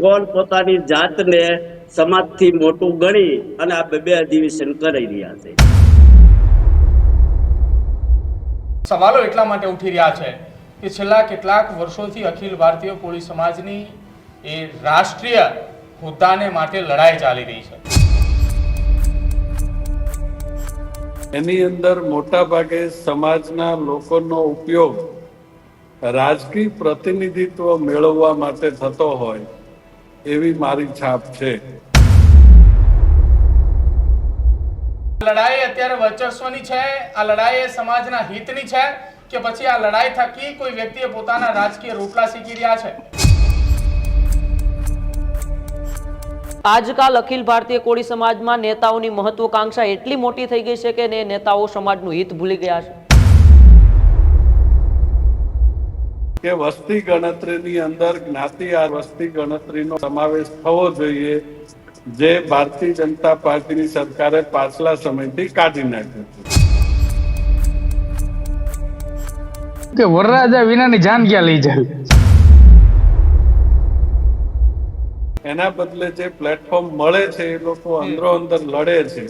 કોણ પોતાની જાતને સમાજથી મોટું ગણી અને આ બે અધિવેશન કરી રહ્યા છે। સવાલો એટલા માટે ઉઠી રહ્યા છે કે છેલ્લા કેટલાક વર્ષોથી અખિલ ભારતીય કોળી સમાજની એ રાષ્ટ્રીય હોદ્દાને માટે લડાઈ ચાલી રહી છે। એની અંદર મોટા ભાગે સમાજના લોકોનો ઉપયોગ રાજકીય પ્રતિનિધિત્વ મેળવવા માટે થતો હોય એવી મારી છાપ છે। લડાઈ અત્યારે વર્ચસ્વની છે, આ લડાઈ એ સમાજના હિતની છે કે પછી આ લડાઈ થકી કોઈ વ્યક્તિએ પોતાના રાજકીય રોટલા શીખી રહ્યા છે। આજકાલ અખિલ ભારતીય કોળી સમાજમાં નેતાઓની મહત્વકાંક્ષા એટલી મોટી થઈ ગઈ છે કે નેતાઓ સમાજનું હિત ભૂલી ગયા છે કે વસ્તી ગણતરીની અંદર જ્ઞાતિ આ વસ્તી ગણતરીનો સમાવેશ થવો જોઈએ, જે ભારતીય જનતા પાર્ટીની સરકારે પાછલા સમયથી કાઢી નાખ્યું છે કે વરરાજા વિનાની જાન ક્યાં લઈ જાય। એના બદલે જે પ્લેટફોર્મ મળે છે એ લોકો અંદરો અંદર લડે છે।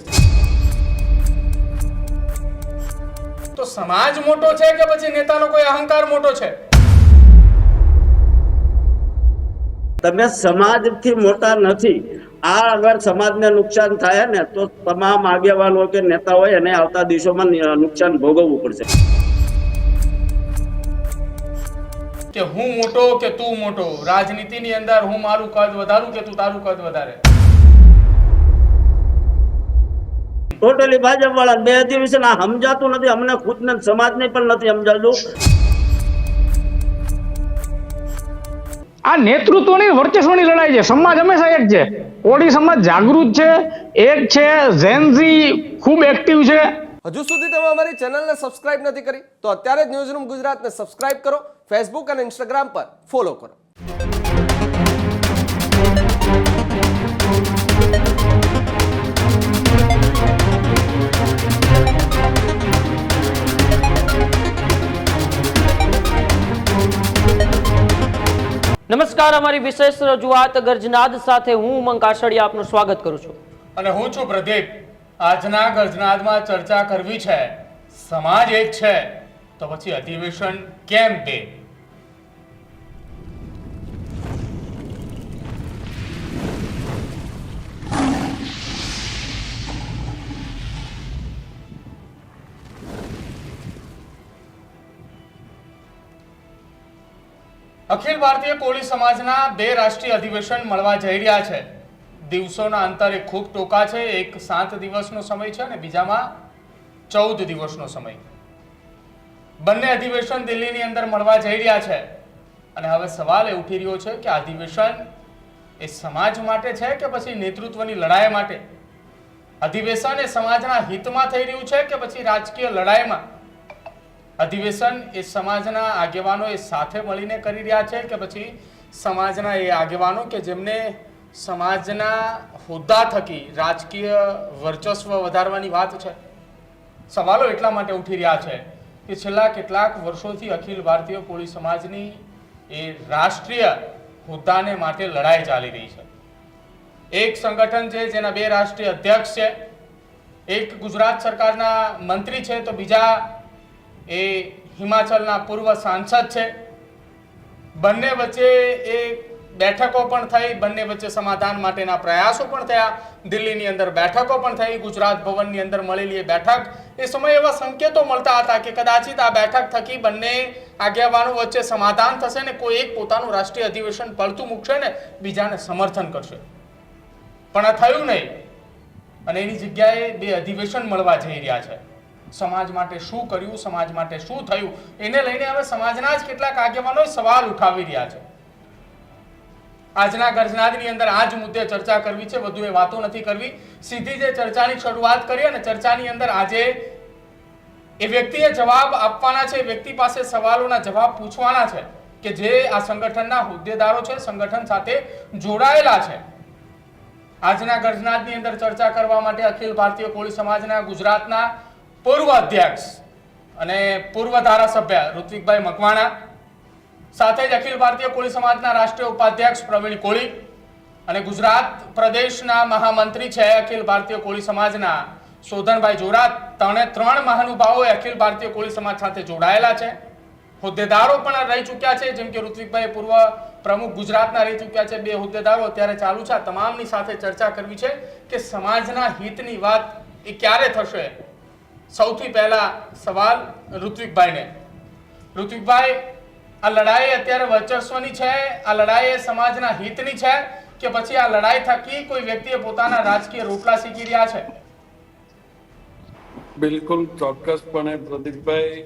તો સમાજ મોટો છે કે પછી નેતાનો કોઈ અહંકાર મોટો છે? તમે સમાજથી મોટા નથી। આ અગર સમાજને નુકસાન થાય ને તો તમામ આગેવાનો કે નેતાઓ એને આવતા દિવસોમાં નુકસાન ભોગવવું પડશે। કે હું મોટો કે તું મોટો, રાજનીતિની અંદર હું મારું કદ વધારું કે તું તારું કદ વધારે। ટોટલી ભાજપ વાળા બે અધિવેશન આ સમજાતું નથી, અમને ખુદને સમાજને પણ નથી સમજાતું। આ નેતૃત્વની વર્ચસ્વની લડાઈ છે। સમાજ હંમેશા એક છે, કોળી સમાજ જાગૃત છે, એક છે, ઝેનઝી ખૂબ એક્ટિવ છે। હજુ સુધી તમે અમારી ચેનલને સબસ્ક્રાઇબ નથી કરી તો અત્યારે જ ન્યૂઝરૂમ ગુજરાતને સબસ્ક્રાઇબ કરો, ફેસબુક અને ઇન્સ્ટાગ્રામ પર ફોલો કરો। નમસ્કાર, અમારી વિશેષ રજૂઆત ગર્જનાદ સાથે હું ઉમંગ કાછડિયા આપનું સ્વાગત કરું છું અને હું છું પ્રદીપ। આજના ગર્જનાદમાં ચર્ચા કરવી છે, સમાજ એક છે તો પછી અધિવેશન કેમ બે? અખિલ ભારતીય કોળી સમાજના બે રાષ્ટ્રીય અધિવેશન મળવા જઈ રહ્યા છે। દિવસોના અંતરે ખૂબ ટૂંકા છે, એક 7 દિવસનો સમય છે અને બીજામાં 14 દિવસનો સમય। બંને અધિવેશન દિલ્હીની અંદર મળવા જઈ રહ્યા છે અને હવે સવાલ એ ઉઠી રહ્યો છે કે અધિવેશન એ સમાજ માટે છે કે પછી નેતૃત્વની લડાઈ માટે? અધિવેશન એ સમાજના હિતમાં થઈ રહ્યું છે કે પછી રાજકીય લડાઈમાં? અધિવેશન એ સમાજના આગેવાનો એ સાથે મળીને કરી રહ્યા છે કે પછી સમાજના એ આગેવાનો કે જેમને સમાજના હોદ્દા થકી રાજકીય વર્ચસ્વ વધારવાની વાત છે? સવાલો એટલા માટે ઉઠી રહ્યા છે કે છેલ્લા કેટલાક વર્ષોથી અખિલ ભારતીય કોળી સમાજની એ રાષ્ટ્રીય હોદ્દાને માટે લડાઈ ચાલી રહી છે। એક સંગઠન છે જેના બે રાષ્ટ્રીય અધ્યક્ષ છે, એક ગુજરાત સરકારના મંત્રી છે તો બીજા એ હિમાચલના પૂર્વ સાંસદ છે। બંને વચ્ચે એ બેઠકો પણ થઈ, બંને વચ્ચે સમાધાન માટેના પ્રયાસો પણ થયા, દિલ્હીની અંદર બેઠકો પણ થઈ, ગુજરાત ભવનની અંદર મળેલી એ બેઠક એ સમયે એવા સંકેતો મળતા હતા કે કદાચિત આ બેઠક થકી બંને આગેવાનો વચ્ચે સમાધાન થશે ને કોઈ એક પોતાનું રાષ્ટ્રીય અધિવેશન પડતું મૂકશે ને બીજાને સમર્થન કરશે, પણ આ થયું નહીં અને એની જગ્યાએ બે અધિવેશન મળવા જઈ રહ્યા છે। સમાજ માટે શું કર્યું, સમાજ માટે શું થયું, એને લઈને હવે સમાજના જ કેટલાક આગેવાનો સવાલ ઉઠાવી રહ્યા છે। આજના ગર્જનાદની અંદર આ જ મુદ્દે ચર્ચા કરવી છે, વધુ એ વાતો નથી કરવી, સીધી જે ચર્ચાની શરૂઆત કરી અને ચર્ચાની અંદર આજે એ વ્યક્તિએ જવાબ આપવાના છે, વ્યક્તિ પાસે સવાલોના જવાબ પૂછવાના છે કે જે આ સંગઠનના હોદ્દેદારો છે, સંગઠન સાથે જોડાયેલા છે। આજના ગર્જનાદની અંદર ચર્ચા કરવા માટે અખિલ ભારતીય કોળી સમાજના ગુજરાતના પૂર્વ અધ્યક્ષ અને પૂર્વ ધારાસભ્ય ઋત્વિકભાઈ મકવાણા, સાથે જ અખિલ ભારતીય કોળી સમાજના રાષ્ટ્રીય ઉપાધ્યક્ષ પ્રવીણ કોળી અને ગુજરાત પ્રદેશના મહામંત્રી છે અખિલ ભારતીય કોળી સમાજના શોધનભાઈ જોરા. ત્રણ મહાનુભાવો અખિલ ભારતીય કોળી સમાજ સાથે જોડાયેલા છે. હોદ્દેદારો પણ રહી ચૂક્યા છે, જેમ કે ઋત્વિકભાઈ પૂર્વ પ્રમુખ ગુજરાતના રહી ચૂક્યા છે. 2 હોદ્દેદારો અત્યારે ચાલુ છે. તમામની સાથે ચર્ચા કરવી છે કે સમાજના હિતની વાત એ ક્યારે થશે. સૌથી પહેલા સવાલ ઋત્વિકભાઈને. ઋત્વિકભાઈ, આ લડાઈ અત્યારે વર્ચસ્વની છે, આ લડાઈ એ સમાજના હિતની છે કે પછી આ લડાઈ થકી કોઈ વ્યક્તિએ પોતાના રાજકીય રોટલા શીખી રહ્યા છે? બિલકુલ ચોક્કસપણે પ્રદીપભાઈ,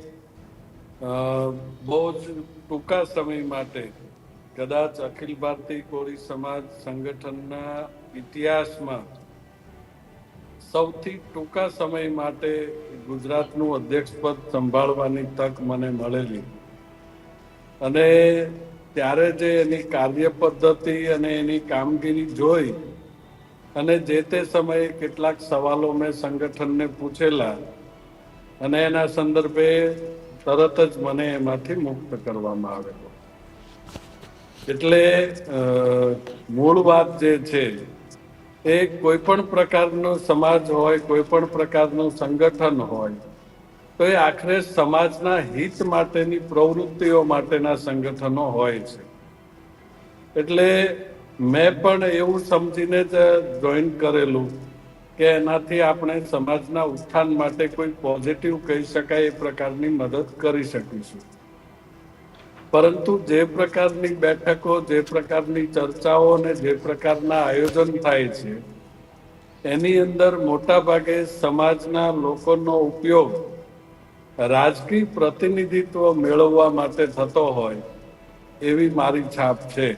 બહુ જ ટૂંકા સમય માટે કદાચ અખિલ ભારતીય કોળી સમાજ સંગઠનના ઇતિહાસમાં સૌથી ટૂંકા સમય માટે ગુજરાતનું અધ્યક્ષપદ સંભાળવાની તક મને મળેલી. અને ત્યારે જે એની કાર્ય પદ્ધતિ અને એની કામગીરી જોઈ અને જે તે સમયે કેટલાક સવાલો મેં સંગઠનને પૂછેલા અને એના સંદર્ભે તરત જ મને એમાંથી મુક્ત કરવામાં આવેલો. એટલે મૂળ વાત જે છે એ કોઈ પણ પ્રકારનો સમાજ હોય, કોઈ પણ પ્રકારનું સંગઠન હોય, તો એ આખરે સમાજના હિત માટેની પ્રવૃત્તિઓ માટેના સંગઠનો હોય છે. એટલે મેં પણ એવું સમજીને જ જોઈન કરેલું કે એનાથી આપણે સમાજના ઉત્થાન માટે કોઈ પોઝિટિવ કહી શકાય એ પ્રકારની મદદ કરી શકીશું. પરંતુ જે પ્રકારની બેઠકો, જે પ્રકારની ચર્ચાઓ અને જે પ્રકારના આયોજન થાય છે એની અંદર મોટા ભાગે સમાજના લોકોનો ઉપયોગ રાજકીય પ્રતિનિધિત્વ મેળવવા માટે થતો હોય એવી મારી છાપ છે.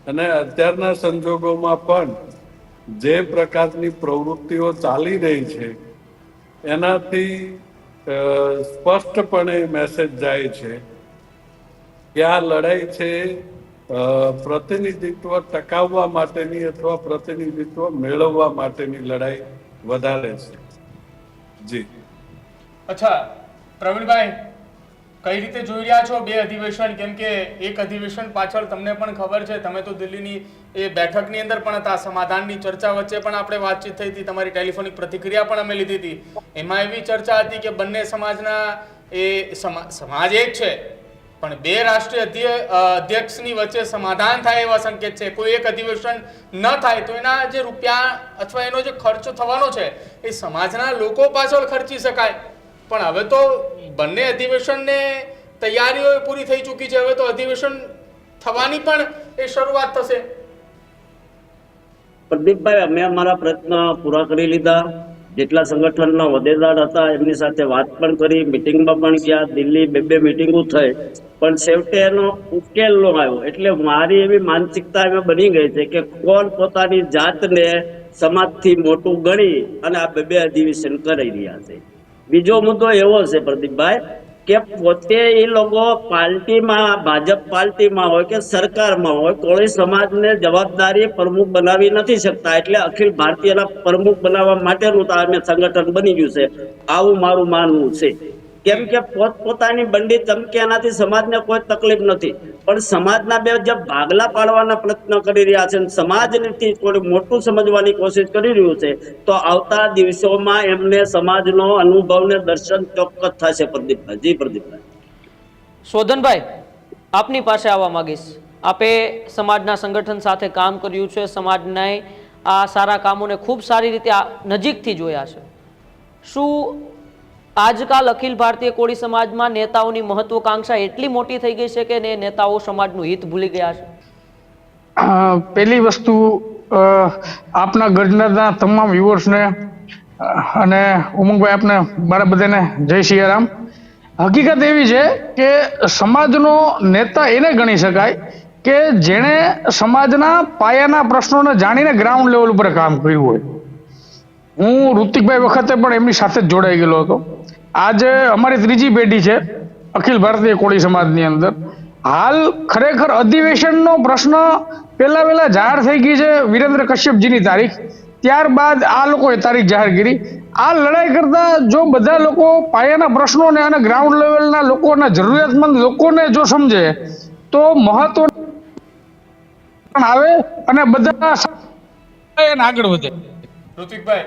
અને અત્યારના સંજોગોમાં પણ જે પ્રકારની પ્રવૃત્તિઓ ચાલી રહી છે એનાથી સ્પષ્ટપણે મેસેજ જાય છે કે આ લડાઈ છે પ્રતિનિધિત્વ ટકાવવા માટેની અથવા પ્રતિનિધિત્વ મેળવવા માટેની લડાઈ વધારે છે. જી. અચ્છા પ્રવીણભાઈ, કઈ રીતે જોઈ રહ્યા છો 2 અધિવેશન? કેમ કે એક અધિવેશન પાછળ તમને પણ ખબર છે, તમે તો દિલ્હીની એ બેઠકની અંદર પણ હતા, સમાધાનની ચર્ચા વચ્ચે પણ આપણે વાતચીત થઈ હતી, તમારી ટેલિફોનિક પ્રતિક્રિયા પણ અમે લીધી હતી. એમાં એવી ચર્ચા હતી કે બંને સમાજના એ સમાજ એક છે પણ 2 રાષ્ટ્રીય અધ્યક્ષની વચ્ચે સમાધાન થાય એવા સંકેત છે. કોઈ એક અધિવેશન ન થાય તો એના જે રૂપિયા અથવા એનો જે ખર્ચ થવાનો છે એ સમાજના લોકો પાછળ ખર્ચી શકાય. પણ હવે તો બંને અધિવેશનને તૈયારીઓ પૂરી થઈ ચૂકી છે. હવે તો અધિવેશન થવાની પણ એ શરૂઆત થશે. પ્રદીપભાઈ, અમે અમારા પ્રયત્ન પૂરા કરી લીધા. જેટલા સંગઠનના હોદ્દેદાર હતા એમની સાથે વાત પણ કરી, મિટિંગમાં પણ ગયા, દિલ્હી 2 મિટિંગો થઈ, પણ છેવટે એનો ઉકેલ ન આવ્યો. એટલે મારી એવી માનસિકતા એમાં બની ગઈ છે કે કોણ પોતાની જાતને સમાજથી મોટું ગણી અને આ 2 અધિવેશન કરી રહ્યા છે. બીજો મુદ્દો એવો છે પ્રદીપભાઈ કે પોતે એ લોકો પાર્ટીમાં, ભાજપ પાર્ટીમાં હોય કે સરકારમાં હોય, કોળી સમાજને જવાબદારી પ્રમુખ બનાવી નથી શકતા. એટલે અખિલ ભારતીયના પ્રમુખ બનાવવા માટેનું તો આ સંગઠન બની ગયું છે, આવું મારું માનવું છે. કેમ કે પોતપોતાની બંડી ચમકે એનાથી સમાજને કોઈ તકલીફ નથી, પણ સમાજના 2 જે ભાગલા પાડવાના પ્રયત્ન કરી રહ્યા છે, સમાજથી થોડું મોટું સમજવાની કોશિશ કરી રહ્યું છે, તો આવતા દિવસોમાં એમને સમાજનો અનુભવ ને દર્શન ચોક્કસ થશે. પ્રદીપભાઈ. જી પ્રદીપભાઈ. શોધનભાઈ, આપની પાસે આવવા માંગીશ. આપે સમાજના સંગઠન સાથે કામ કર્યું છે, સમાજના આ સારા કામોને ખૂબ સારી રીતે નજીકથી જોયા છે. શું આજકાલ અખિલ ભારતીય કોળી સમાજમાં નેતાઓની મહત્વકાંક્ષા એટલી મોટી થઈ ગઈ છે કે નેતાઓ સમાજનું હિત ભૂલી ગયા છે? પહેલી વસ્તુ, આપના ગઢના તમામ વ્યુઅર્સને અને ઉમંગભાઈ આપને મારા બધાને જય સિયારામ. હકીકત એવી છે કે સમાજનો નેતા એને ગણી શકાય કે જેણે સમાજના પાયાના પ્રશ્નોને જાણીને ગ્રાઉન્ડ લેવલ ઉપર કામ કર્યું હોય. હું ઋતિકભાઈ વખતે પણ એમની સાથે જ જોડાઈ ગયેલો હતો. આજે અમારી 3જી પેઢી છે અખિલ ભારતીય કોળી સમાજની અંદર. હાલ ખરેખર અધિવેશનનો પ્રશ્ન પહેલા જાહેર થઈ ગઈ છે વિરેન્દ્ર કશ્યપજીની તારીખ, ત્યારબાદ આ લોકોએ તારીખ જાહેર કરી. આ લડાઈ કરતા જો બધા લોકો પાયાના પ્રશ્નોને અને ગ્રાઉન્ડ લેવલના લોકોના જરૂરિયાતમંદ લોકોને જો સમજે તો મહત્વ આવે અને બધા એને આગળ વધે. ઋત્વિકભાઈ,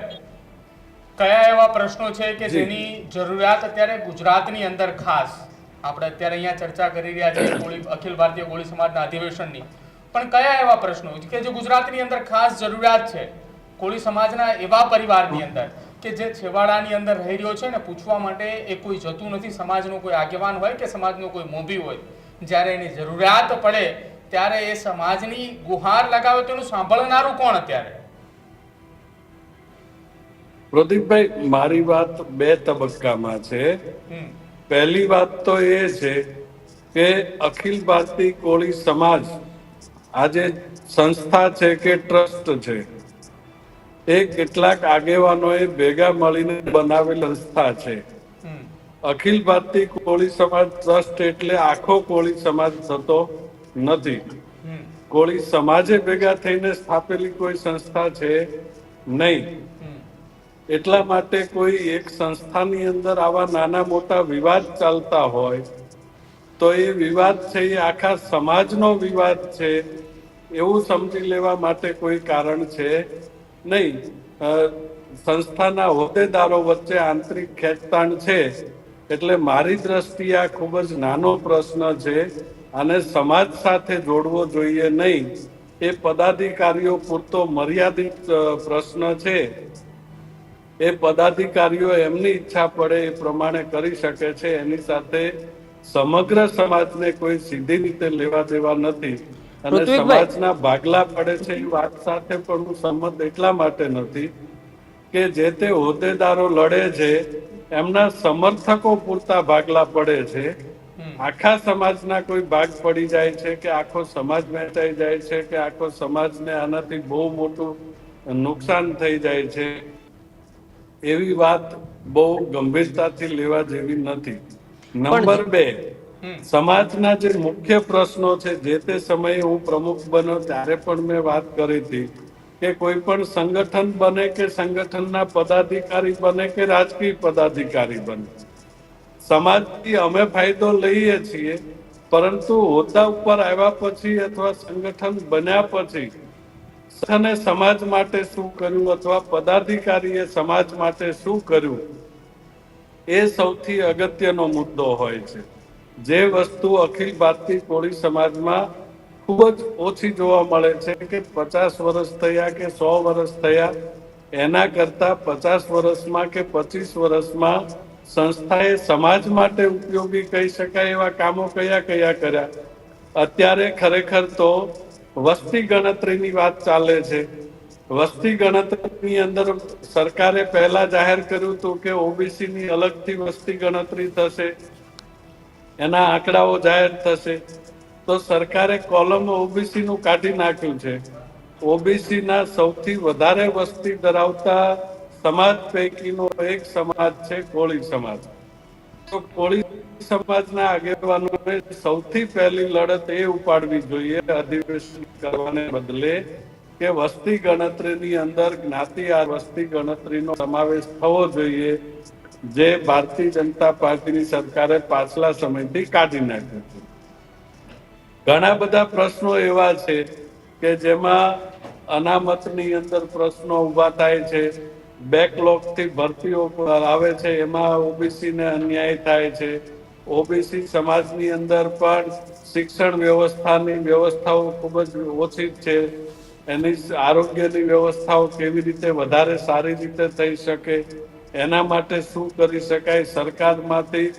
કયા એવા પ્રશ્નો છે કે જેની જરૂરિયાત અત્યારે ગુજરાતની અંદર ખાસ, આપણે અત્યારે અહીંયા ચર્ચા કરી રહ્યા છીએ અખિલ ભારતીય કોળી સમાજના અધિવેશનની, પણ કયા એવા પ્રશ્નો કે જે ગુજરાતની અંદર ખાસ જરૂરિયાત છે કોળી સમાજના એવા પરિવારની અંદર કે જે છેવાડાની અંદર રહી રહ્યો છે ને પૂછવા માટે એ કોઈ જતું નથી, સમાજનો કોઈ આગેવાન હોય કે સમાજનો કોઈ મોભી હોય, જ્યારે એની જરૂરિયાત પડે ત્યારે એ સમાજની ગુહાર લગાવે તેનું સાંભળનારું કોણ અત્યારે? પ્રદીપભાઈ, મારી વાત બે તબક્કામાં છે. પહેલી વાત તો એ છે કે અખિલ ભારતીય કોળી સમાજ આજે સંસ્થા છે કે ટ્રસ્ટ છે, એ કેટલાક આગેવાનોએ ભેગા મળીને બનાવેલ સંસ્થા છે. અખિલ ભારતીય કોળી સમાજ ટ્રસ્ટ એટલે આખો કોળી સમાજ થતો નથી. કોળી સમાજે ભેગા થઈને સ્થાપેલી કોઈ સંસ્થા છે નહીં. એટલા માટે કોઈ એક સંસ્થાની અંદર આવા નાના મોટા વિવાદ ચાલતા હોય તો એ વિવાદ છે એ આખા સમાજનો વિવાદ છે એવું સમજી લેવા માટે કોઈ કારણ છે નહીં. સંસ્થાના હોદ્દેદારો વચ્ચે આંતરિક ખેંચતાણ છે એટલે મારી દ્રષ્ટિએ આ ખૂબ જ નાનો પ્રશ્ન છે અને સમાજ સાથે જોડવો જોઈએ નહીં. એ પદાધિકારીઓ પૂરતો મર્યાદિત પ્રશ્ન છે. એ પદાધિકારીઓ એમની ઈચ્છા પડે એ પ્રમાણે કરી શકે છે. એની સાથે સમગ્ર સમાજને કોઈ સીધી રીતે લેવા દેવા નથી અને સમાજના ભાગલા પડે છે એ વાત સાથે પણ હું સંમત એટલા માટે નથી કે જે તે હોદ્દેદારો લડે છે એમના સમર્થકો પૂરતા ભાગલા પડે છે. આખા સમાજના કોઈ ભાગ પડી જાય છે કે આખો સમાજ વહેંચાઈ જાય છે કે આખો સમાજને આનાથી બહુ મોટું નુકસાન થઈ જાય છે, એવી વાત બહુ ગંભીરતાથી લેવા જેવી નથી. નંબર 2, સમાજના જે મુખ્ય પ્રશ્નો છે, જે તે સમયે હું પ્રમુખ બન્યો ત્યારે પણ મેં વાત કરી હતી કે કોઈ પણ સંગઠન બને કે સંગઠનના પદાધિકારી બને કે રાજકીય પદાધિકારી બને, સમાજથી અમે ફાયદો લઈએ છીએ, પરંતુ હોદ્દા ઉપર આવ્યા પછી અથવા સંગઠન બન્યા પછી અને સમાજ માટે શું કર્યું અથવા પદાધિકારીએ સમાજ માટે શું કર્યું એ સૌથી અગત્યનો મુદ્દો હોય છે. જે વસ્તુ અખિલ ભારતીય કોળી સમાજમાં ખૂબ જ ઓછી જોવા મળે છે કે 50 વર્ષ થયા કે 100 વર્ષ થયા એના કરતા 50 વર્ષમાં કે 25 વર્ષમાં સંસ્થાએ સમાજ માટે ઉપયોગી કહી શકાય એવા કામો કયા કયા કર્યા. અત્યારે ખરેખર તો વસ્તી ગણતરીની વાત ચાલે છે. વસ્તી ગણતરીની અંદર સરકારે પહેલા જાહેર કર્યું હતું કે ઓબીસી ની અલગથી વસ્તી ગણતરી થશે, એના આંકડાઓ જાહેર થશે. તો સરકારે કોલમ ઓબીસી નું કાઢી નાખ્યું છે. ઓબીસી ના સૌથી વધારે વસ્તી ધરાવતા સમાજ પૈકીનો એક સમાજ છે કોળી સમાજ. તો કોળી સમાજના આગેવાનોએ સૌથી પહેલી લડત એ ઉપાડવી જોઈએ અધિવેશન કરવાને બદલે કે વસ્તી ગણતરીની અંદર જ્ઞાતિ આ વસ્તી ગણતરીનો સમાવેશ થવો જોઈએ, જે ભારતીય જનતા પાર્ટીની સરકારે પાછલા સમયથી કાઢી નાખ્યું છે. ઘણા બધા પ્રશ્નો એવા છે કે જેમાં અનામતની અંદર પ્રશ્નો ઉભા થાય છે, બેકલોગ થી ભરતીઓ આવે છે, એમાં ઓબીસી ને અન્યાય થાય છે. ઓબીસી સમાજની અંદર પણ શિક્ષણ વ્યવસ્થાની વ્યવસ્થાઓ ખૂબ જ ઓછી છે. એની આરોગ્યની વ્યવસ્થાઓ કેવી રીતે વધારે સારી રીતે થઈ શકે એના માટે શું કરી શકાય, સરકારમાંથી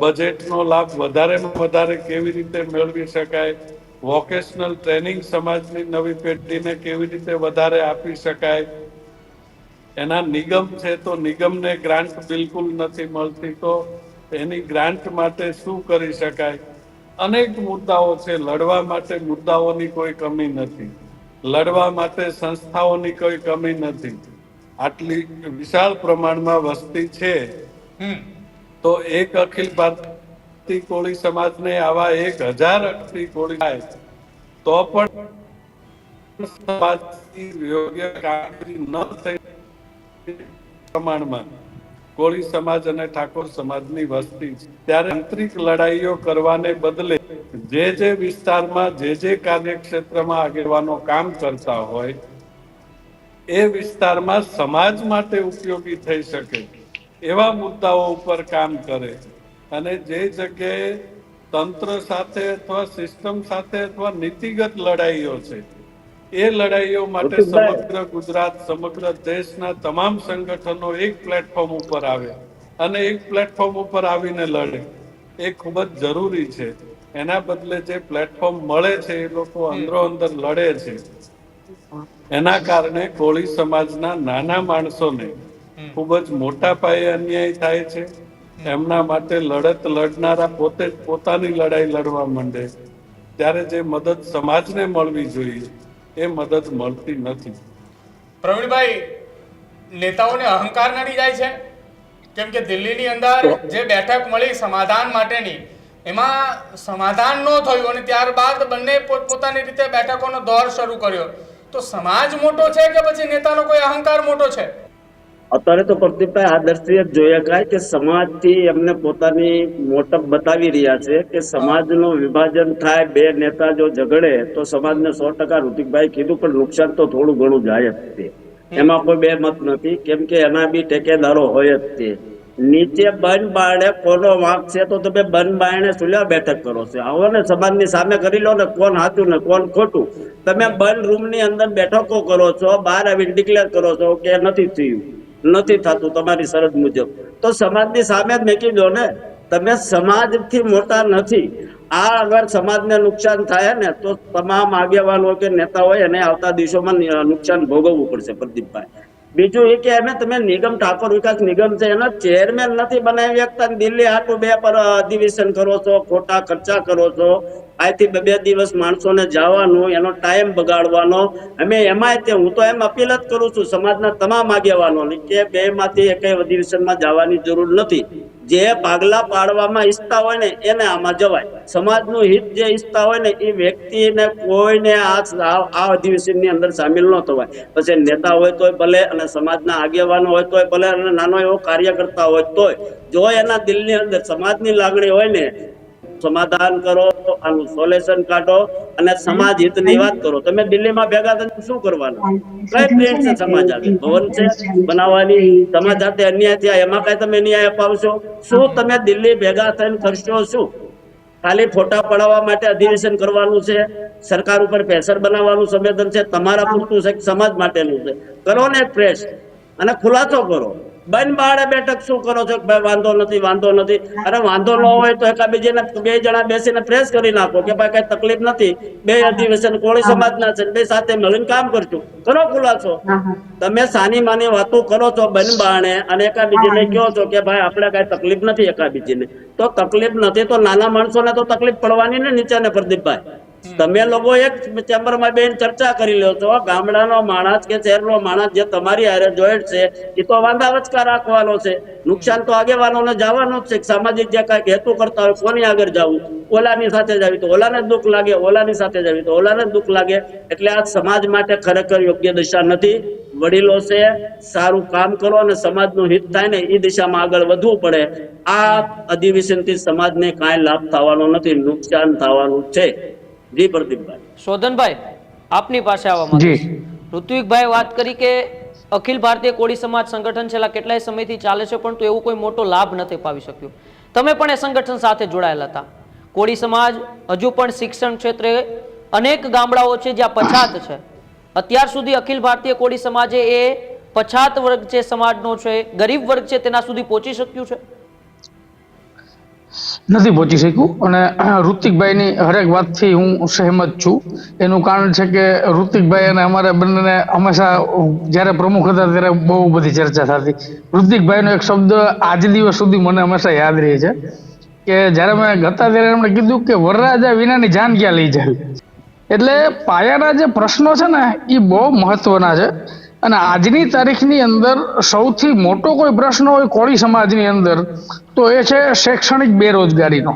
બજેટનો લાભ વધારેમાં વધારે કેવી રીતે મેળવી શકાય, વોકેશનલ ટ્રેનિંગ સમાજની નવી પેઢીને કેવી રીતે વધારે આપી શકાય. એના નિગમ છે તો નિગમને ગ્રાન્ટ બિલકુલ નથી મળતી, તો એની ગ્રાન્ટ માટે શું કરી શકાય. અનેક મુદ્દાઓ છે. લડવા માટે મુદ્દાઓની કોઈ કમી નથી, લડવા માટે સંસ્થાઓની કોઈ કમી નથી. આટલી વિશાળ પ્રમાણમાં વસ્તી છે તો એક અખિલ ભારતીય કોળી સમાજને આવા 1000 અખિલ કોળી થાય તો પણ સમાજની યોગ્ય કામગીરી ન થઈ પ્રમાણમાં કોળી સમાજ અને ઠાકોર સમાજની વસ્તી છે. ત્યારે આંતરિક લડાઈઓ કરવાને બદલે જે વિસ્તારમાં જે કાર્યક્ષેત્રમાં આગેવાનો કામ કરતા હોય એ વિસ્તારમાં સમાજ માટે ઉપયોગી થઈ શકે એવા મુદ્દાઓ ઉપર કામ કરે અને જે જગ્યાએ તંત્ર સાથે અથવા સિસ્ટમ સાથે અથવા નીતિગત લડાઈઓ છે એ લડાઈઓ માટે સમગ્ર ગુજરાત સમગ્ર દેશના તમામ સંગઠનો એક પ્લેટફોર્મ ઉપર આવે અને એક પ્લેટફોર્મ ઉપર આવીને લડે એ ખૂબ જ જરૂરી છે. એના બદલે જે પ્લેટફોર્મ મળે છે એ લોકો અંદરો અંદર લડે છે. એના કારણે કોળી સમાજના નાના માણસોને ખૂબ જ મોટા પાયે અન્યાય થાય છે. એમના માટે લડત લડનારા પોતે જ પોતાની લડાઈ લડવા માંડે ત્યારે જે મદદ સમાજને મળવી જોઈએ એ મદદ મળતી નથી. પ્રવીણભાઈ, નેતાઓને અહંકાર નડી જાય છે, કેમ કે દિલ્હીની અંદર જે બેઠક મળી સમાધાન માટેની, એમાં સમાધાન ન થયું અને ત્યારબાદ બંને પોતપોતાની રીતે બેઠકોનો દોર શરૂ કર્યો. તો સમાજ મોટો છે કે પછી નેતાનો કોઈ અહંકાર મોટો છે? અત્યારે તો પ્રદીપભાઈ આ દ્રષ્ટિએ જોઈ શકાય કે સમાજથી એમને પોતાની મોટપ બતાવી રહ્યા છે કે સમાજનું વિભાજન થાય, બે નેતા જો ઝઘડે તો સમાજને 100% ઋતિકભાઈ કીધું પણ નુકસાન તો થોડું ઘણું જાય જ તે, એમાં કોઈ બે મત નથી. કેમ કે એના બી ઠેકેદારો હોય જ તે. નીચે બંધ બારણે કોનો વાંક છે તો તમે બંધ બારણે સુલ્યા બેઠક કરો છો. આવો ને સમાજની સામે કરી લો ને કોણ સાચું ને કોણ ખોટું. તમે બંધ રૂમની અંદર બેઠકો કરો છો, બહાર આવીને ડિક્લેર કરો છો કે નથી થયું, નથી થતું તમારી શરત મુજબ, તો સમાજની સામે જ મૂકી દો ને. તમે સમાજથી મોટા નથી. આ અગર સમાજને નુકસાન થાય ને તો તમામ આગેવાનો કે નેતા હોય એને આવતા દિવસોમાં નુકસાન ભોગવવું પડશે પ્રદીપભાઈ. બીજું એ કે અમે તમે નિગમ ઠાકોર વિકાસ નિગમ છે એના ચેરમેન નથી બનાવી શકતા. દિલ્હી હાટું બે પર અધિવેશન કરો છો, ખોટા ખર્ચા કરો છો. આજથી બે દિવસ માણસોને જવાનું, એનો ટાઈમ બગાડવાનો. અમે એમાંય હું તો એમ અપીલ જ કરું છું સમાજના તમામ આગેવાનો કે બે માંથી એકેય અધિવેશનમાં જવાની જરૂર નથી. જે ભાગલા પાડવામાં ઈચ્છતા હોય ને એને આમાં જવાય. સમાજનું હિત જે ઈચ્છતા હોય ને એ વ્યક્તિને કોઈને આ અધિવેશનની અંદર સામેલ ન થવાય. પછી નેતા હોય તોય ભલે અને સમાજના આગેવાનો હોય તોય ભલે અને નાનો એવો કાર્યકર્તા હોય તોય, જો એના દિલની અંદર સમાજની લાગણી હોય ને, સમાધાન કરો, આનું સોલ્યુશન કાઢો અને સમાજ હિતની વાત કરો. તમે દિલ્હીમાં ભેગા થઈને શું કરવાનું? કઈ પ્લેન છે સમાજ આવે? ભવન છે બનાવવાની? સમાજ સાથે અન્યાય થયા એમાં કઈ તમે ન્યાય અપાવશો? શું તમે દિલ્હી ભેગા થઈને કરશો? શું ખાલી ફોટા પડાવવા માટે અધિવેશન કરવાનું છે? સરકાર ઉપર પ્રેશર બનાવવાનું સંવેદન છે? તમારા પૂરતું છે કે સમાજ માટેનું છે? કરો ને પ્રેસ અને ખુલાસો કરો. બંધ બાળે બેઠક શું કરો છો? ભાઈ વાંધો નથી, વાંધો નથી. અરે વાંધો ન હોય તો એકાબીજાને બે જણા બેસીને પ્રેસ કરી નાખો કે ભાઈ કઈ તકલીફ નથી, બે અધિવેશન કોળી સમાજના છે, બે સાથે મળીને કામ કરશું. કરો ખુલાસો. તમે સાની માની વાતો કરો છો બંધ બાણે અને એકાબીજીને કહો છો કે ભાઈ આપણે કઈ તકલીફ નથી એકાબીજીને. તો તકલીફ નથી તો નાના માણસોને તો તકલીફ પડવાની ને નીચે ને પ્રદીપભાઈ. તમે લોકો એક ચેમ્બરમાં બેન ચર્ચા કરી લો છો. ગામડાનો માણસ કે શહેરનો માણસ જે તમારી હારે જોઈન્ટ છે એ તો વાંધા વચકા રાખવાનો છે. નુકસાન તો આગેવાનોને જવાનું જ છે. સામાજિક જે કઈક હેતુ કરતા હોય કોની આગળ જવું, ઓલાની સાથે જાવી તો ઓલાને દુઃખ લાગે, ઓલાની સાથે જાવી તો ઓલાને દુઃખ લાગે. એટલે આ સમાજ માટે ખરેખર યોગ્ય દિશા નથી. વડીલો છે, સારું કામ કરો અને સમાજનું હિત થાય ને એ દિશામાં આગળ વધવું પડે. આ અધિવેશનથી સમાજને કાંઈ લાભ થવાનો નથી, નુકસાન થવાનું છે. જી પ્રદીપભાઈ. શોધનભાઈ, આપની પાસે આવવા માંગુ છું. ઋત્વિકભાઈ વાત કરી કે અખિલ ભારતીય કોળી સમાજ સંગઠન છેલ્લા કેટલાય સમયથી ચાલે છે પરંતુ એવું કોઈ મોટો લાભ નથી પાવી શક્યું. તમે પણ એ સંગઠન સાથે જોડાયેલા હતા. કોળી સમાજ હજુ પણ શિક્ષણ ક્ષેત્રે અનેક ગામડાઓ છે જ્યાં પછાત છે. અત્યાર સુધી અખિલ ભારતીય કોળી સમાજે એ પછાત વર્ગ છે, સમાજનો છે, ગરીબ વર્ગ છે, તેના સુધી પહોંચી શક્યું છે? નથી પહોંચી શક્યું. અને ઋતિકભાઈની હરેક વાતથી હું સહેમત છું. એનું કારણ છે કે ઋતિકભાઈ અને અમારા બંનેને હંમેશા જ્યારે પ્રમુખ હતા ત્યારે બહુ બધી ચર્ચા થતી. ઋતિકભાઈનો એક શબ્દ આજ દિવસ સુધી મને હંમેશા યાદ રહે છે કે જ્યારે મેં હતા ત્યારે એમણે કીધું કે વરરાજા વિનાની જાન ક્યાં લઈ જાય. એટલે પાયાના જે પ્રશ્નો છે ને એ બહુ મહત્વના છે. અને આજની તારીખની અંદર સૌથી મોટો કોઈ પ્રશ્ન હોય કોળી સમાજની અંદર તો એ છે શૈક્ષણિક બેરોજગારીનો.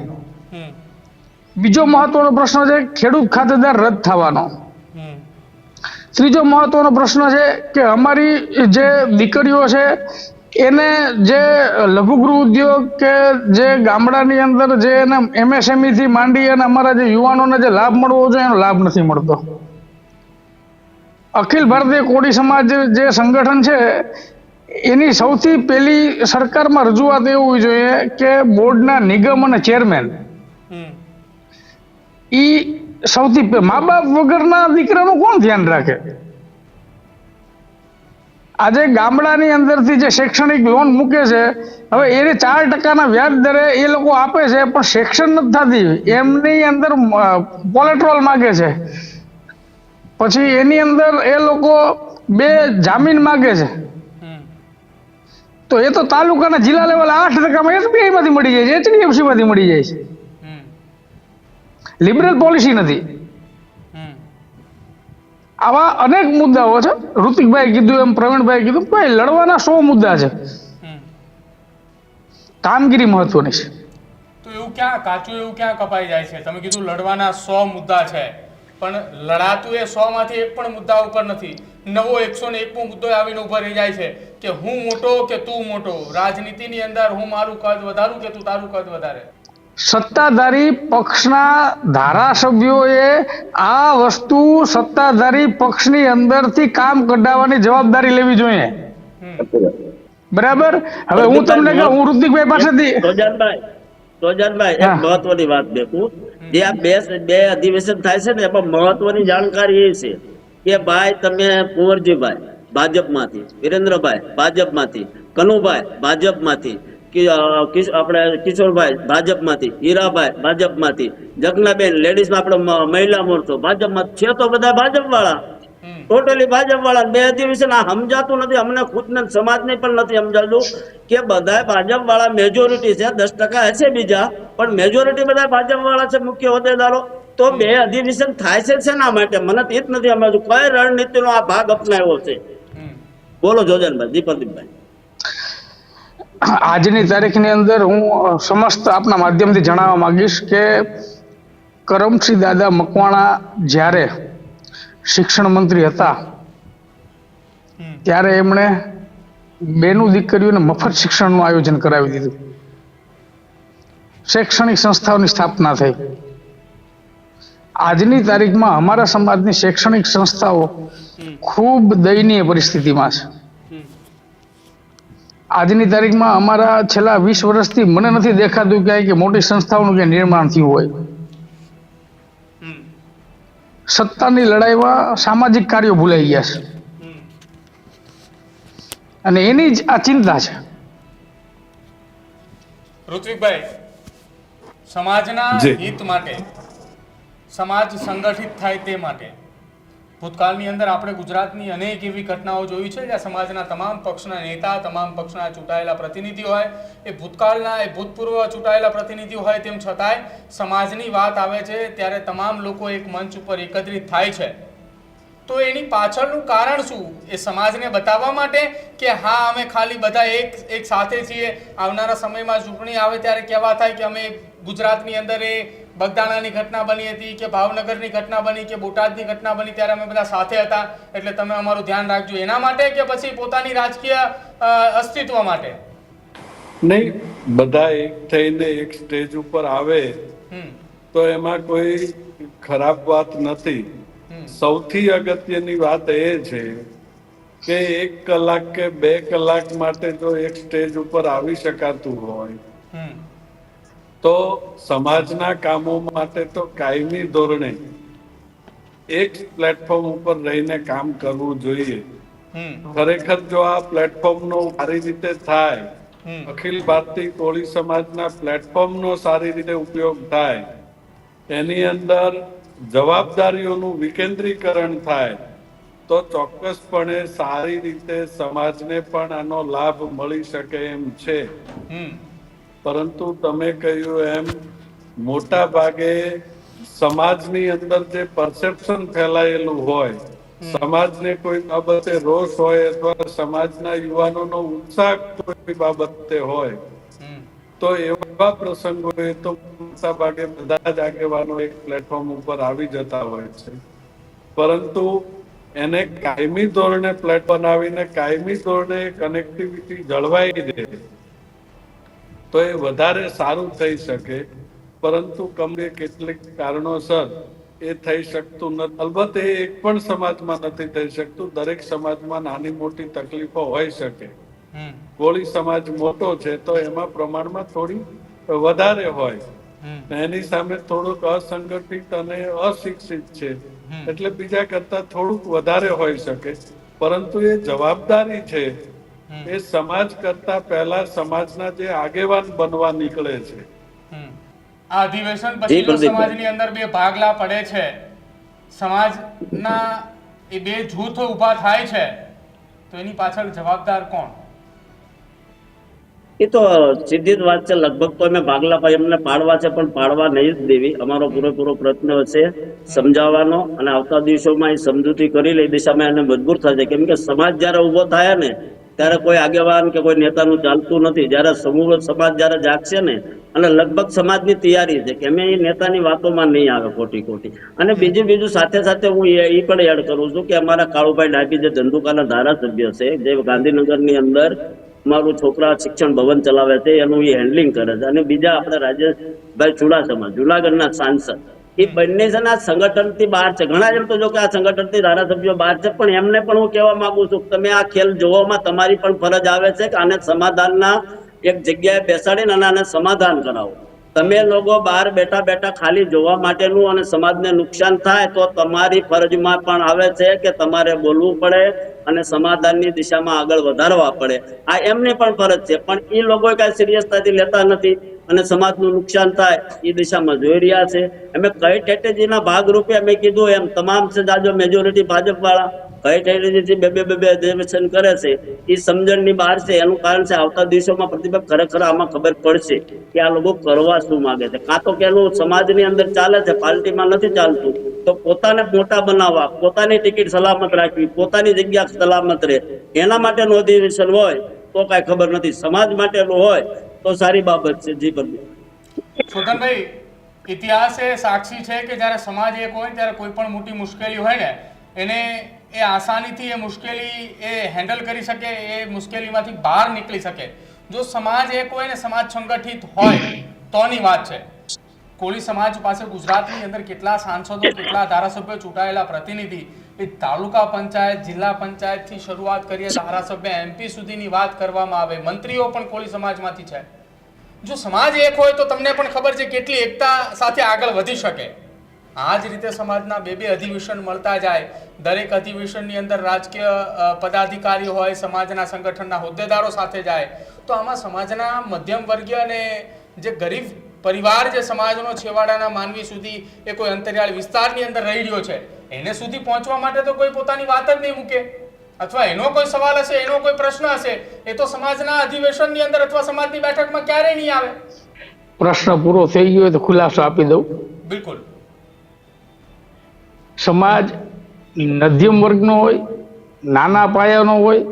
બીજો મહત્વનો પ્રશ્ન છે ખેડૂત ખાતેદાર રદ થવાનો. ત્રીજો મહત્વનો પ્રશ્ન છે કે અમારી જે દીકરીઓ છે એને જે લઘુગૃહ ઉદ્યોગ કે જે ગામડાની અંદર જે એને MSME થી માંડી અને અમારા જે યુવાનોને જે લાભ મળવો જોઈએ એનો લાભ નથી મળતો. અખિલ ભારતીય કોળી સમાજ જે સંગઠન છે એની સૌથી પહેલી સરકારમાં રજૂઆત એ હોવી જોઈએ કે બોર્ડના નિગમ અને ચેરમેન હમ ઈ સૌથી મા બાપ વગરના દીકરાનું કોણ ધ્યાન રાખે? આજે ગામડાની અંદરથી જે શૈક્ષણિક લોન મૂકે છે, હવે એને 4% વ્યાજ દરે એ લોકો આપે છે, પણ શિક્ષણ નથી થતી. એમની અંદર કોલેટ્રોલ માગે છે, પછી એની અંદર એ લોકો 2 જામીન માગે છે. હમ તો એ તો તાલુકાના જિલ્લા લેવલ 8% SBI માંથી મળી જાય છે, HDFC માંથી મળી જાય છે. હમ લિબરલ પોલિસી નથી. હમ આવા અનેક મુદ્દાઓ છે. ઋતિકભાઈ કીધું એમ, પ્રવીણભાઈ કીધું, કોઈ લડવાના 100 મુદ્દા છે. હમ કામગીરી મહત્વની છે. તો એવું ક્યાં કપાઈ જાય છે? તમે કીધું લડવાના 100 મુદ્દા છે, પણ લડાતું એ 100 માંથી એક પણ મુદ્દા ઉપર નથી. નવો 101મો મુદ્દો આવીને ઉભો રહી જાય છે કે હું મોટો કે તું મોટો. રાજનીતિની અંદર હું મારું કદ વધારું કે તું તારું કદ વધારે. સત્તાધારી પક્ષના ધારાસભ્યોએ આ વસ્તુ સત્તાધારી પક્ષની અંદરથી કામ કઢાવવાની જવાબદારી લેવી જોઈએ. બરાબર. હવે હું તમને કહું, હું ઋતિકભાઈ પાસેથી રોજાનભાઈ એક મહત્વની વાત દેખું. જે આ બે અધિવેશન થાય છે ને એમાં મહત્વની જાણકારી એ છે કે ભાઈ તમે કુંવરજીભાઈ ભાજપમાંથી, વિરેન્દ્રભાઈ ભાજપમાંથી, કનુભાઈ ભાજપમાંથી, આપણે કિશોરભાઈ ભાજપમાંથી, હીરાભાઈ ભાજપમાંથી, જગનાબેન લેડીઝમાં આપણે મહિલા મોરચો ભાજપમાં છે, તો બધા ભાજપ વાળા, ટોટલી ભાજપ વાળા. 2 અધિવેશન આ સમજાતું નથી. અમને ખુદને સમાજને પણ નથી સમજાતું કે બધા ભાજપ વાળા મેજોરિટી છે. 10% હશે બીજા, પણ મેજોરિટી બધા ભાજપ વાળા છે, મુખ્ય હોદ્દેદારો. તો 2 અધિવેશન થાય છે શેના માટે? મને તો એ જ નથી સમજાતું કઈ રણનીતિનો આ ભાગ અપનાવ્યો છે. બોલો જોજનભાઈ, દીપકભાઈ. આજની તારીખની અંદર હું સમસ્ત આપના માધ્યમથી જણાવવા માંગીશ કે કરમસિંહ દાદા મકવાણા જ્યારે શિક્ષણ મંત્રી હતા ત્યારે એમણે 2 દીકરીઓને મફત શિક્ષણનું આયોજન કરાવી દીધું. શૈક્ષણિક સંસ્થાઓની સ્થાપના થઈ. આજની તારીખમાં અમારા સમાજની શૈક્ષણિક સંસ્થાઓ ખૂબ દયનીય પરિસ્થિતિમાં છે. આજની તારીખમાં અમારા છેલ્લા 20 વર્ષથી મને નથી દેખાતું કે મોટી સંસ્થાઓનું ક્યાંય નિર્માણ થયું હોય. સત્તાની લડાઈમાં સામાજિક કાર્યો ભૂલાઈ ગયા છે, અને એની જ આ ચિંતા છે. ઋત્વિકભાઈ, સમાજના જી. હિત માટે, સમાજ સંગઠિત થાય તે માટે ભૂતકાળની અંદર આપણે ગુજરાતની અનેક એવી ઘટનાઓ જોઈ છે જ્યાં સમાજના તમામ પક્ષના નેતા, તમામ પક્ષના ચૂંટાયેલા પ્રતિનિધિઓ હોય, એ ભૂતપૂર્વ ચૂંટાયેલા પ્રતિનિધિઓ હોય, તેમ છતાંય સમાજની વાત આવે છે ત્યારે તમામ લોકો એક મંચ ઉપર એકત્રિત થાય છે. તો એની પાછળનું કારણ શું? એ સમાજને બતાવવા માટે કે હા અમે ખાલી બધા એક સાથે છીએ, આવનારા સમયમાં ચૂંટણી આવે ત્યારે કહેવા થાય કે અમે ગુજરાતની અંદર એ બગદાણાની ઘટના બની હતી કે ભાવનગરની ઘટના બની કે બોટાદની ઘટના બની ત્યારે અમે બધા સાથે હતા એટલે તમે અમારું ધ્યાન રાખજો, એના માટે કે પછી પોતાની રાજકીય અસ્તિત્વ માટે? નહીં, બધા એક થઈને એક સ્ટેજ ઉપર આવે તો એમાં કોઈ ખરાબ વાત નથી. સૌથી અગત્યની વાત એ છે કે 1 કલાક કે 2 કલાક માટે જો એક સ્ટેજ ઉપર આવી શકાતું હોય તો સમાજના કામો માટે તો કાયમી ધોરણે એક પ્લેટફોર્મ ઉપર રહીને કામ કરવું જોઈએ. ખરેખર જો આ પ્લેટફોર્મનો સારી રીતે થાય, અખિલ ભારતીય કોળી સમાજના પ્લેટફોર્મનો સારી રીતે ઉપયોગ થાય, એની અંદર જવાબદારીઓનું વિકેન્દ્રીકરણ થાય તો ચોક્કસપણે સારી રીતે સમાજને પણ આનો લાભ મળી શકે એમ છે. પરંતુ તમે કહ્યું એમ મોટા ભાગે સમાજની અંદર જે પરસેપ્શન ફેલાયેલું હોય, સમાજને કોઈ બાબતે રોષ હોય અથવા સમાજના યુવાનોનો ઉત્સાહ કોઈ બાબતે હોય, તો એવા પ્રસંગોએ તો મોટા ભાગે બધા જ આગેવાનો એક પ્લેટફોર્મ ઉપર આવી જતા હોય છે. પરંતુ એને કાયમી ધોરણે ફ્લેટ બનાવીને કાયમી ધોરણે કનેક્ટિવિટી જળવાઈ રહે તો એ વધારે સારું થઈ શકે, પરંતુ કમરે કેટલીક કારણોસર એ થઈ શકતું નથી. અલબત્ત એ એક પણ સમાજમાં નથી થઈ શકતું. દરેક સમાજમાં નાની મોટી તકલીફો હોઈ શકે. કોળી સમાજ મોટો છે તો એમાં પ્રમાણમાં થોડી વધારે હોય, એની સામે થોડુંક અસંગઠિત અને અશિક્ષિત છે એટલે બીજા કરતા થોડુંક વધારે હોઈ શકે. પરંતુ એ જવાબદારી છે એ સમાજ કરતા પહેલા સમાજના જે આગેવાન બનવા નીકળે છે. આ અધિવેશન પછી જો સમાજની અંદર બે ભાગલા પડે છે, સમાજના એ બે જૂથો ઊભા થાય છે, તો એની પાછળ જવાબદાર કોણ? એ તો સીધી જ વાત છે. લગભગ તો અમે ભાગલા ભાઈ એમને પાડવા છે, પણ પાડવા નહીં જ દેવી. અમારો પૂરેપૂરો પ્રયત્ન છે સમજાવવાનો, અને આવતા દિવસોમાં એ સમજૂતી કરી લે દિશામાં એને મજબૂર થશે. કેમ કે સમાજ જયારે ઉભો થાય ને ત્યારે કોઈ આગેવાન કે કોઈ નેતાનું ચાલતું નથી. જયારે સમૂહ સમાજ જયારે જાગશે ને, અને લગભગ સમાજની તૈયારી છે કે અમે એ નેતાની વાતોમાં નહીં આવે ખોટી. અને બીજું સાથે સાથે હું એ પણ એડ કરું છું કે અમારા કાળુભાઈ ડાભી જે ધંધુકાના ધારાસભ્ય છે, જે ગાંધીનગરની અંદર મારું છોકરા શિક્ષણ ભવન ચલાવે છે, એનું એ હેન્ડલિંગ કરે છે. અને બીજા આપણે રાજેશભાઈ ચુડાસમા જુનાગઢના સાંસદ, એ બંને જણ આ સંગઠનથી બહાર છે. ઘણા એમ તો જો કે આ સંગઠનથી ધારાસભ્યો બહાર છે, પણ એમને પણ હું કહેવા માંગુ છું કે તમે આ ખેલ જોવામાં તમારી પણ ફરજ આવે છે કે આને સમાધાનના એક જગ્યાએ બેસાડીને અને આને સમાધાન કરાવો. તમે લોકો બહાર બેઠા ખાલી જોવા માટેનું અને સમાજને નુકસાન થાય તો તમારી ફરજમાં પણ આવે છે કે તમારે બોલવું પડે અને સમાધાનની દિશામાં આગળ વધારવા પડે. આ એમની પણ ફરજ છે, પણ એ લોકો કઈ સિરિયસતાથી લેતા નથી અને સમાજનું નુકસાન થાય એ દિશામાં જોઈ રહ્યા છે. અમે કઈ સ્ટ્રેટેજીના ભાગરૂપે અમે કીધું એમ તમામ છે જાજો મેજોરિટી ભાજપ વાળા કઈ સ્ટ્રેટેજીથી બે અધિવેશન કરે છે એ સમજણની બહાર છે. એનું કારણ છે આવતા દિવસોમાં પ્રતિભાવ ખરેખર આમાં ખબર પડશે કે આ લોકો કરવા શું માંગે છે. કાં તો કે એનું સમાજની અંદર ચાલે છે, પાર્ટીમાં નથી ચાલતું, તો પોતાને મોટા બનાવવા, પોતાની ટિકિટ સલામત રાખવી, પોતાની જગ્યા સલામત રહે, એના માટેનું અધિવેશન હોય તો કઈ ખબર નથી. સમાજ માટેનું હોય તો સારી બાબત છે. જી પ્રભુ. છોટનભાઈ, ઇતિહાસ એ સાક્ષી છે કે જ્યારે સમાજ એક હોય ત્યારે કોઈ પણ મોટી મુશ્કેલી હોય ને એને એ આસાનીથી એ મુશ્કેલી એ હેન્ડલ કરી શકે, એ મુશ્કેલીમાંથી બહાર નીકળી શકે. જો સમાજ એક હોય ને સમાજ સંગઠિત હોય તોની વાત છે. કોળી સમાજ પાસે ગુજરાતની અંદર કેટલા સાંસદો, કેટલા ધારાસભ્યો, ચૂંટાયેલા પ્રતિનિધિ, એ તાલુકા પંચાયત, જિલ્લા પંચાયતથી શરૂઆત કરીએ ધારાસભ્ય MP સુધીની વાત કરવામાં આવે, મંત્રીઓ પણ કોળી સમાજમાંથી છે. જો સમાજ એક હોય તો તમને પણ ખબર છે કેટલી એકતા સાથે આગળ વધી શકે. આ જ રીતે સમાજના બે અધિવેશન મળતા જાય, દરેક અધિવેશનની અંદર રાજકીય પદાધિકારી હોય, સમાજના સંગઠનના હોદ્દેદારો સાથે જાય, તો આમાં સમાજના મધ્યમ વર્ગીય અને જે ગરીબ પરિવાર, જે સમાજનો છેવાડાના માનવી સુધી એ કોઈ અંતરિયાળ વિસ્તારની અંદર રહી રહ્યો છે, એને સુધી પહોંચવા માટે તો કોઈ પોતાની વાત જ નહીં મૂકે, અથવા એનો કોઈ સવાલ હશે, એનો કોઈ પ્રશ્ન હશે, એ તો સમાજના અધિવેશનની અંદર અથવા સમાજની બેઠકમાં ક્યારેય નહીં આવે. પ્રશ્ન પૂરો થઈ ગયો તો ખુલાસો આપી દઉં. બિલકુલ. સમાજ મધ્યમ વર્ગનો હોય, નાના પાયાનો હોય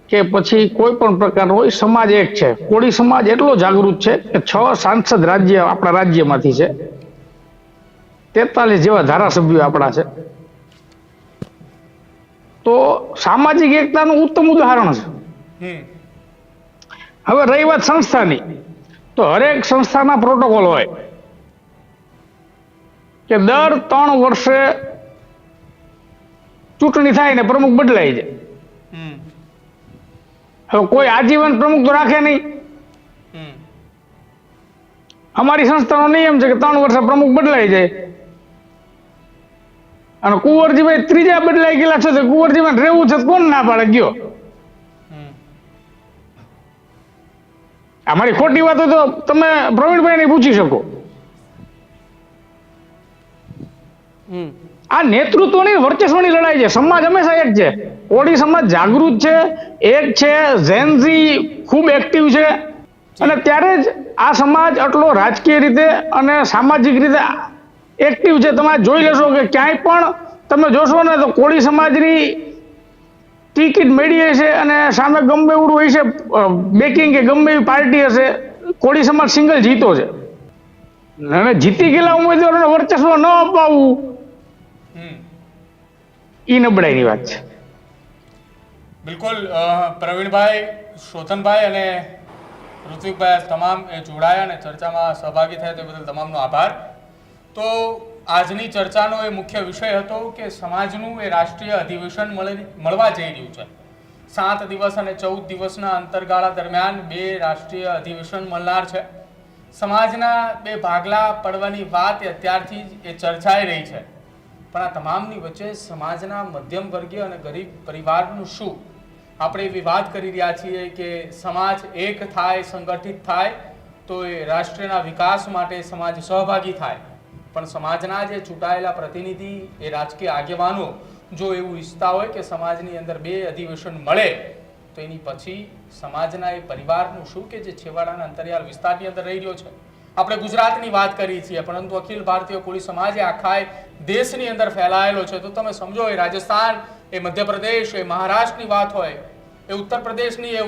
કે પછી કોઈ પણ પ્રકારનો હોય, સમાજ એક છે. કોળી સમાજ એટલો જાગૃત છે કે 6 સાંસદ રાજ્ય આપણા રાજ્યમાંથી છે, 43 જેવા ધારાસભ્યો આપણા છે. તો સામાજિક એકતાનું ઉત્તમ ઉદાહરણ છે. હવે રહી વાત સંસ્થાની, તો હરેક સંસ્થાના પ્રોટોકોલ હોય કે દર 3 વર્ષે ચૂંટણી થાય ને પ્રમુખ બદલાઈ જાય. હવે કોઈ આજીવન પ્રમુખ તો રાખે નહીં. અમારી સંસ્થાનો નિયમ છે કે 3 વર્ષે પ્રમુખ બદલાઈ જાય. અને કુંવરજીભાઈ ત્રીજા બદલાઈ ગયેલા છે તો કુંવરજીભાઈ રહેવું છે કોણ ના પાડે ગયો? અમારી ખોટી વાતો તો તમે પ્રવીણભાઈ ને પૂછી શકો. આ નેતૃત્વની વર્ચસ્વની લડાઈ છે. સમાજ હંમેશા એક છે. કોળી સમાજ જાગૃત છે, એક છે. ઝેનઝી ખૂબ એક્ટિવ છે, અને ત્યારે જ આ સમાજ આટલો રાજકીય રીતે અને સામાજિક રીતે એક્ટિવ છે. તમે જોઈ લેશો કે ક્યાંય પણ તમે જોશો ને તો કોળી સમાજની ટિકિટ મેળવી હશે અને સામે ગમે એવું હોય છે બેકિંગ કે ગમે એવી પાર્ટી હશે, કોળી સમાજ સિંગલ જીતો છે. અને જીતી ગયેલા ઉમેદવારોને વર્ચસ્વ ન અપાવવું એ નબળાઈની વાત છે. બિલકુલ પ્રવીણભાઈ, શોધનભાઈ અને ઋત્વિકભાઈ તમામ એ જોડાયા અને ચર્ચામાં સહભાગી થયા તે બદલ તમામનો આભાર. તો આજની ચર્ચાનો એ મુખ્ય વિષય હતો કે સમાજનું એ રાષ્ટ્રીય અધિવેશન મળવા જઈ રહ્યું છે. 7 દિવસ અને 14 દિવસના અંતરગાળા દરમિયાન 2 રાષ્ટ્રીય અધિવેશન મળનાર છે. સમાજના 2 ભાગલા પડવાની વાત એ અત્યારથી જ એ ચર્ચાઈ રહી છે. પણ આ તમામની વચ્ચે સમાજના મધ્યમ વર્ગીય અને ગરીબ પરિવારનું શું? આપણે એવી વાત કરી રહ્યા છીએ કે સમાજ એક થાય, સંગઠિત થાય તો એ રાષ્ટ્રના વિકાસ માટે સમાજ સહભાગી થાય. પણ સમાજના જે ચૂંટાયેલા પ્રતિનિધિ એ રાજકીય આગેવાનો જો એવું ઈચ્છતા હોય કે સમાજની અંદર 2 અધિવેશન મળે તો એની પછી સમાજના એ પરિવારનું શું કે જે છેવાડાના અંતરિયાળ વિસ્તારની અંદર રહી રહ્યો છે. આપણે ગુજરાતની વાત કરી છીએ પરંતુ અખિલ ભારતીય કોળી સમાજ એ આખા દેશની અંદર ફેલાયેલો છે. તો તમે સમજો એ રાજસ્થાન, એ મધ્યપ્રદેશ, એ મહારાષ્ટ્રની વાત હોય, એ ઉત્તર પ્રદેશની, એ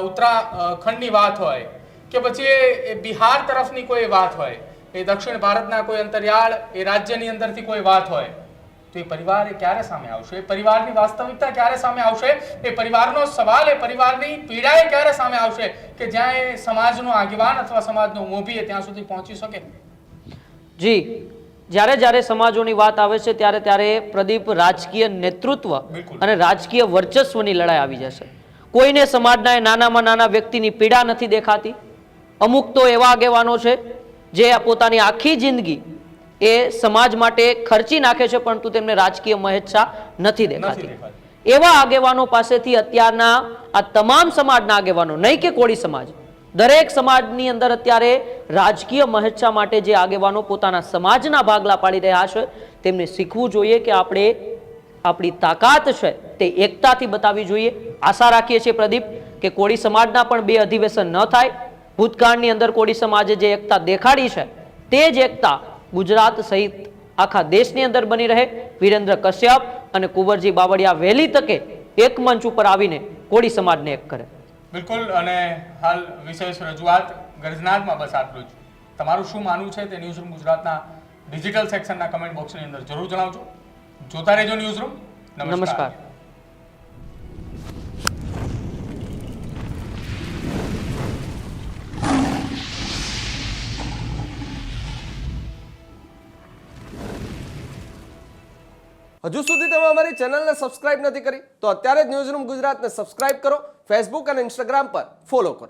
ઉત્તરાખંડની વાત હોય કે પછી એ બિહાર તરફની કોઈ વાત હોય, એ દક્ષિણ ભારતના કોઈ અંતરિયાળ એ રાજ્યની અંદરથી કોઈ વાત હોય, તો એ પરિવાર એ ક્યારે સામે આવશે? એ પરિવારની વાસ્તવિકતા ક્યારે સામે આવશે? એ પરિવારનો સવાલ, એ પરિવારની પીડા એ ક્યારે સામે આવશે કે જ્યાં એ સમાજનો આગેવાન અથવા સમાજનો મોભી એ ત્યાં સુધી પહોંચી શકે? જી, જ્યારે સમાજોની વાત આવે છે ત્યારે પ્રદીપ રાજકીય નેતૃત્વ અને રાજકીય વર્ચસ્વની લડાઈ આવી જશે. કોઈને સમાજના નાનામાં નાના વ્યક્તિની પીડા નથી દેખાતી. અમુક તો એવા આગેવાનો છે જે પોતાની આખી જિંદગી એ સમાજ માટે ખર્ચી નાખે છે પરંતુ તેમને રાજકીય મહેચ્છા નથી દેખાતી. એવા આગેવાનો પાસેથી અત્યારના આ તમામ સમાજના આગેવાનો, નહીં કે કોળી સમાજ, દરેક સમાજની અંદર અત્યારે રાજકીય મહેચ્છા માટે જે આગેવાનો પોતાના સમાજના ભાગલા પાડી રહ્યા છે તેમને શીખવું જોઈએ કે આપણે આપણી તાકાત છે તે એકતાથી બતાવવી જોઈએ. આશા રાખીએ છીએ પ્રદીપ કે કોળી સમાજના પણ 2 અધિવેશન ન થાય. ભૂતકાળની અંદર કોળી સમાજે જે એકતા દેખાડી છે તે જ એકતા ગુજરાત સહિત આખા દેશની અંદર બની રહે. વિરેન્દ્ર કશ્યપ અને કુંવરજી બાવળિયા વહેલી તકે એક મંચ ઉપર આવીને કોળી સમાજને એક કરે. બિલકુલ. અને હાલ વિશેષ રજૂઆત ગર્જનાદમાં બસ આટલું જ. તમારું શું માનવું છે તે ન્યૂઝરૂમ ગુજરાતના ડિજિટલ સેક્શનના કમેન્ટ બોક્સની અંદર જરૂર જણાવજો. જોતા રહેજો ન્યૂઝરૂમ. નમસ્કાર. હજુ સુધી તમે અમારી ચેનલને સબસ્ક્રાઇબ નથી કરી તો અત્યારે જ ન્યૂઝરૂમ ગુજરાતને સબસ્ક્રાઇબ કરો, ફેસબુક અને ઇન્સ્ટાગ્રામ પર ફોલો કરો.